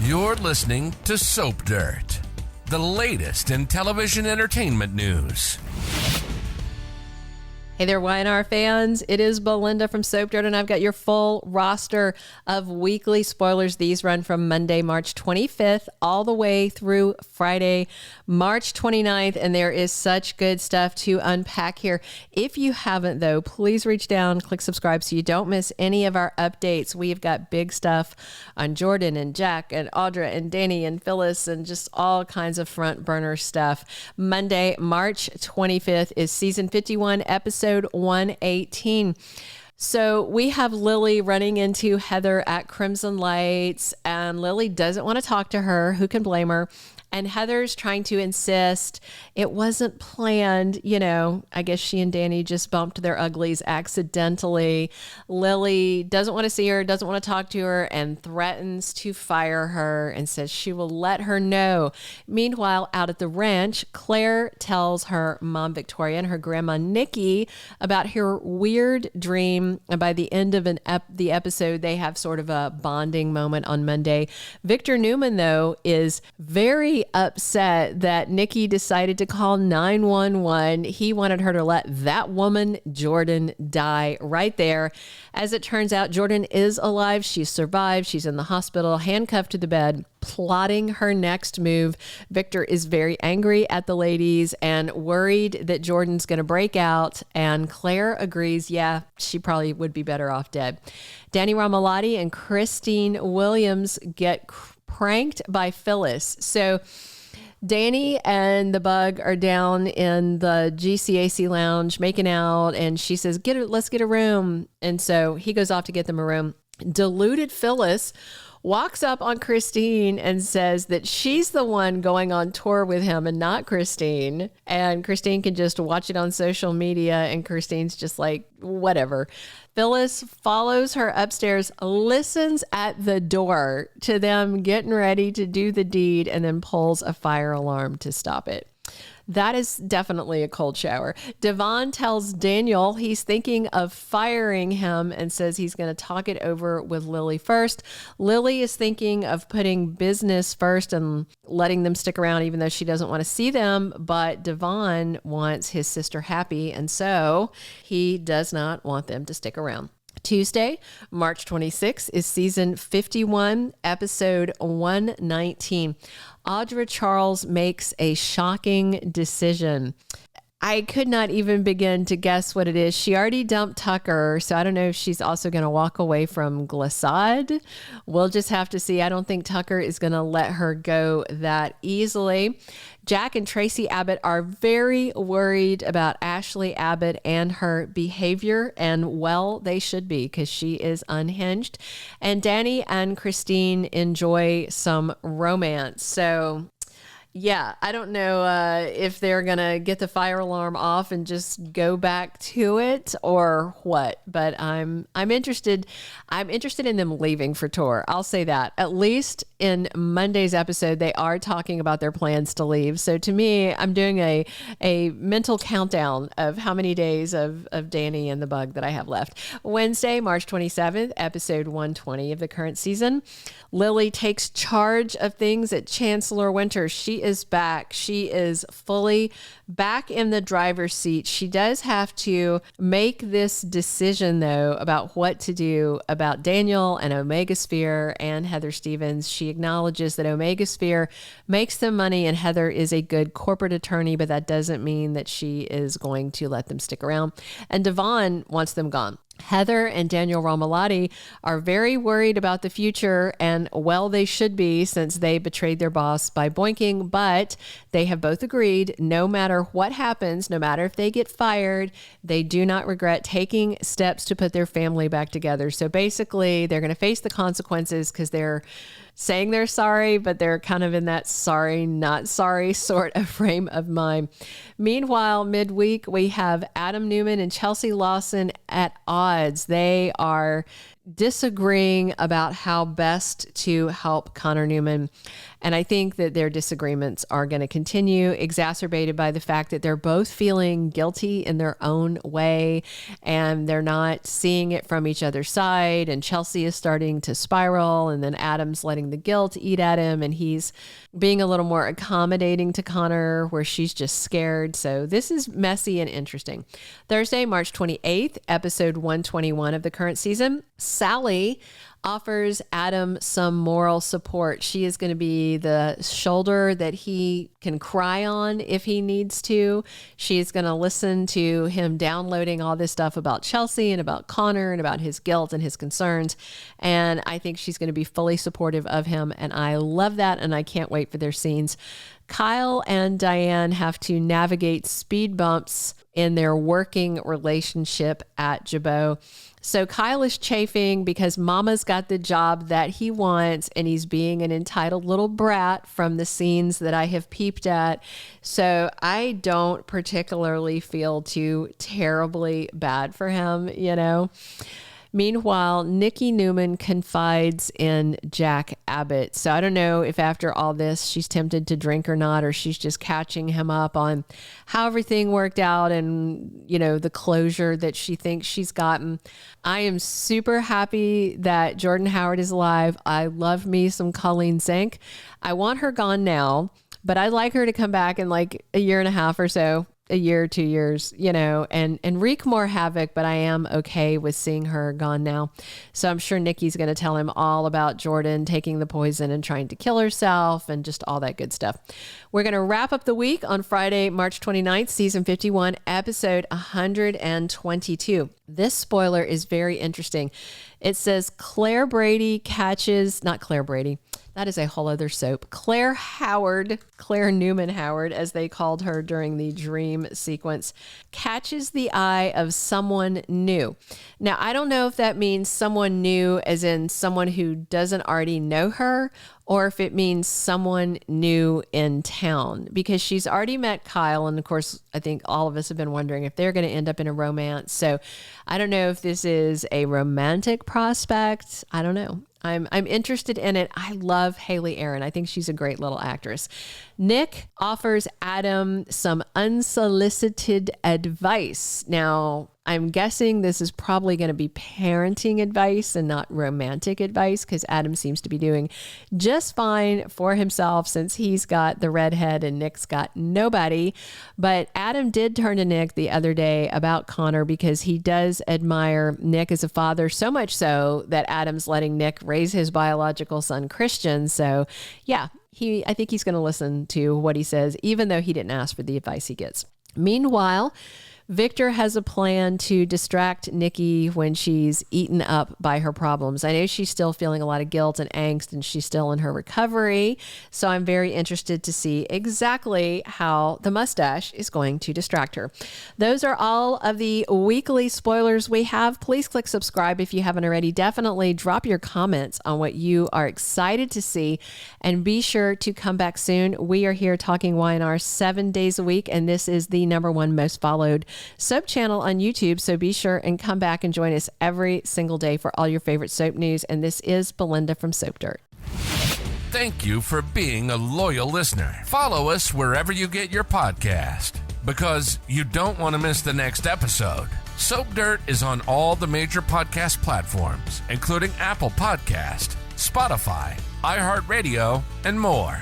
You're listening to Soap Dirt, the latest in television entertainment news. Hey there, YNR fans. It is Belinda from Soap Dirt, and I've got your full roster of weekly spoilers. These run from Monday, March 25th, all the way through Friday, March 29th, and there is such good stuff to unpack here. If you haven't, though, please reach down, click subscribe so you don't miss any of our updates. We've got big stuff on Jordan and Jack and Audra and Danny and Phyllis and just all kinds of front burner stuff. Monday, March 25th is season 51, episode 118. So we have Lily running into Heather at Crimson Lights, and Lily doesn't want to talk to her. Who can blame her? And Heather's trying to insist it wasn't planned. You know, I guess she and Danny just bumped their uglies accidentally. Lily doesn't want to see her, doesn't want to talk to her, and threatens to fire her and says she will let her know. Meanwhile, out at the ranch, Claire tells her mom, Victoria, and her grandma, Nikki, about her weird dream. And by the end of the episode, they have sort of a bonding moment on Monday. Victor Newman, though, is very upset that Nikki decided to call 911. He wanted her to let that woman, Jordan, die right there. As it turns out, Jordan is alive. She survived. She's in the hospital, handcuffed to the bed, plotting her next move. Victor is very angry at the ladies and worried that Jordan's going to break out. And Claire agrees, yeah, she probably would be better off dead. Danny Romalotti and Christine Williams get pranked by Phyllis. So Danny and the bug are down in the GCAC lounge making out, and she says, let's get a room. And so he goes off to get them a room. Deluded Phyllis walks up on Christine and says that she's the one going on tour with him and not Christine. And Christine can just watch it on social media, and Christine's just like, whatever. Phyllis follows her upstairs, listens at the door to them getting ready to do the deed, and then pulls a fire alarm to stop it. That is definitely a cold shower. Devon tells Daniel he's thinking of firing him and says he's going to talk it over with Lily first. Lily is thinking of putting business first and letting them stick around even though she doesn't want to see them. But Devon wants his sister happy, and so he does not want them to stick around. Tuesday, March 26th is season 51, episode 119. Audra Charles makes a shocking decision. I could not even begin to guess what it is. She already dumped Tucker, so I don't know if she's also going to walk away from Glissade. We'll just have to see. I don't think Tucker is going to let her go that easily. Jack and Traci Abbott are very worried about Ashley Abbott and her behavior, and well, they should be because she is unhinged. And Danny and Christine enjoy some romance. So yeah, I don't know if they're going to get the fire alarm off and just go back to it or what, but I'm interested. I'm interested in them leaving for tour. I'll say that. At least in Monday's episode, they are talking about their plans to leave. So to me, I'm doing a mental countdown of how many days of Danny and the bug that I have left. Wednesday, March 27th, episode 120 of the current season. Lily takes charge of things at Chancellor-Winters. She is back. She is fully back in the driver's seat. She does have to make this decision, though, about what to do about Daniel and Omega Sphere and Heather Stevens. She acknowledges that Omega Sphere makes them money and Heather is a good corporate attorney, but that doesn't mean that she is going to let them stick around. And Devon wants them gone. Heather and Daniel Romalotti are very worried about the future, and well, they should be since they betrayed their boss by boinking, but they have both agreed no matter what happens, no matter if they get fired, they do not regret taking steps to put their family back together. So basically, they're going to face the consequences because they're saying they're sorry, but they're kind of in that sorry, not sorry sort of frame of mind. Meanwhile, midweek, we have Adam Newman and Chelsea Lawson at odds. They are disagreeing about how best to help Connor Newman. And I think that their disagreements are going to continue, exacerbated by the fact that they're both feeling guilty in their own way, and they're not seeing it from each other's side. And Chelsea is starting to spiral, and then Adam's letting the guilt eat at him, and he's being a little more accommodating to Connor, where she's just scared. So this is messy and interesting. Thursday, March 28th, episode 121 of the current season, Sally offers Adam some moral support. She is going to be the shoulder that he can cry on if he needs to. She's going to listen to him downloading all this stuff about Chelsea and about Connor and about his guilt and his concerns. And I think she's going to be fully supportive of him. And I love that. And I can't wait for their scenes. Kyle and Diane have to navigate speed bumps in their working relationship at Jabot. So Kyle is chafing because Mama's got the job that he wants, and he's being an entitled little brat from the scenes that I have peeped at. So I don't particularly feel too terribly bad for him, you know. Meanwhile, Nikki Newman confides in Jack Abbott. So I don't know if after all this she's tempted to drink or not, or she's just catching him up on how everything worked out and, you know, the closure that she thinks she's gotten. I am super happy that Jordan Howard is alive. I love me some Colleen Zink. I want her gone now, but I'd like her to come back in like a year and a half or so. A year, 2 years, you know, and wreak more havoc, but I am okay with seeing her gone now. So I'm sure Nikki's going to tell him all about Jordan taking the poison and trying to kill herself and just all that good stuff. We're going to wrap up the week on Friday, March 29th, season 51, episode 122. This spoiler is very interesting. It says Claire that is a whole other soap. Claire Newman Howard, as they called her during the dream sequence, catches the eye of someone new. Now, I don't know if that means someone new as in someone who doesn't already know her, or if it means someone new in town, because she's already met Kyle. And of course, I think all of us have been wondering if they're going to end up in a romance. So I don't know if this is a romantic prospect. I don't know. I'm interested in it. I love Haley Aaron. I think she's a great little actress. Nick offers Adam some unsolicited advice. Now, I'm guessing this is probably going to be parenting advice and not romantic advice, because Adam seems to be doing just fine for himself since he's got the redhead and Nick's got nobody. But Adam did turn to Nick the other day about Connor because he does admire Nick as a father, so much so that Adam's letting Nick raise his biological son, Christian. So yeah, I think he's going to listen to what he says, even though he didn't ask for the advice he gets. Meanwhile, Victor has a plan to distract Nikki when she's eaten up by her problems. I know she's still feeling a lot of guilt and angst, and she's still in her recovery. So I'm very interested to see exactly how the mustache is going to distract her. Those are all of the weekly spoilers we have. Please click subscribe if you haven't already. Definitely drop your comments on what you are excited to see, and be sure to come back soon. We are here talking Y&R 7 days a week, and this is the #1 most followed soap channel on YouTube. So be sure and come back and join us every single day for all your favorite soap news. And this is Belinda from Soap Dirt. Thank you for being a loyal listener. Follow us wherever you get your podcast, because you don't want to miss the next episode. Soap Dirt is on all the major podcast platforms, including Apple Podcast, Spotify, iHeartRadio, and more.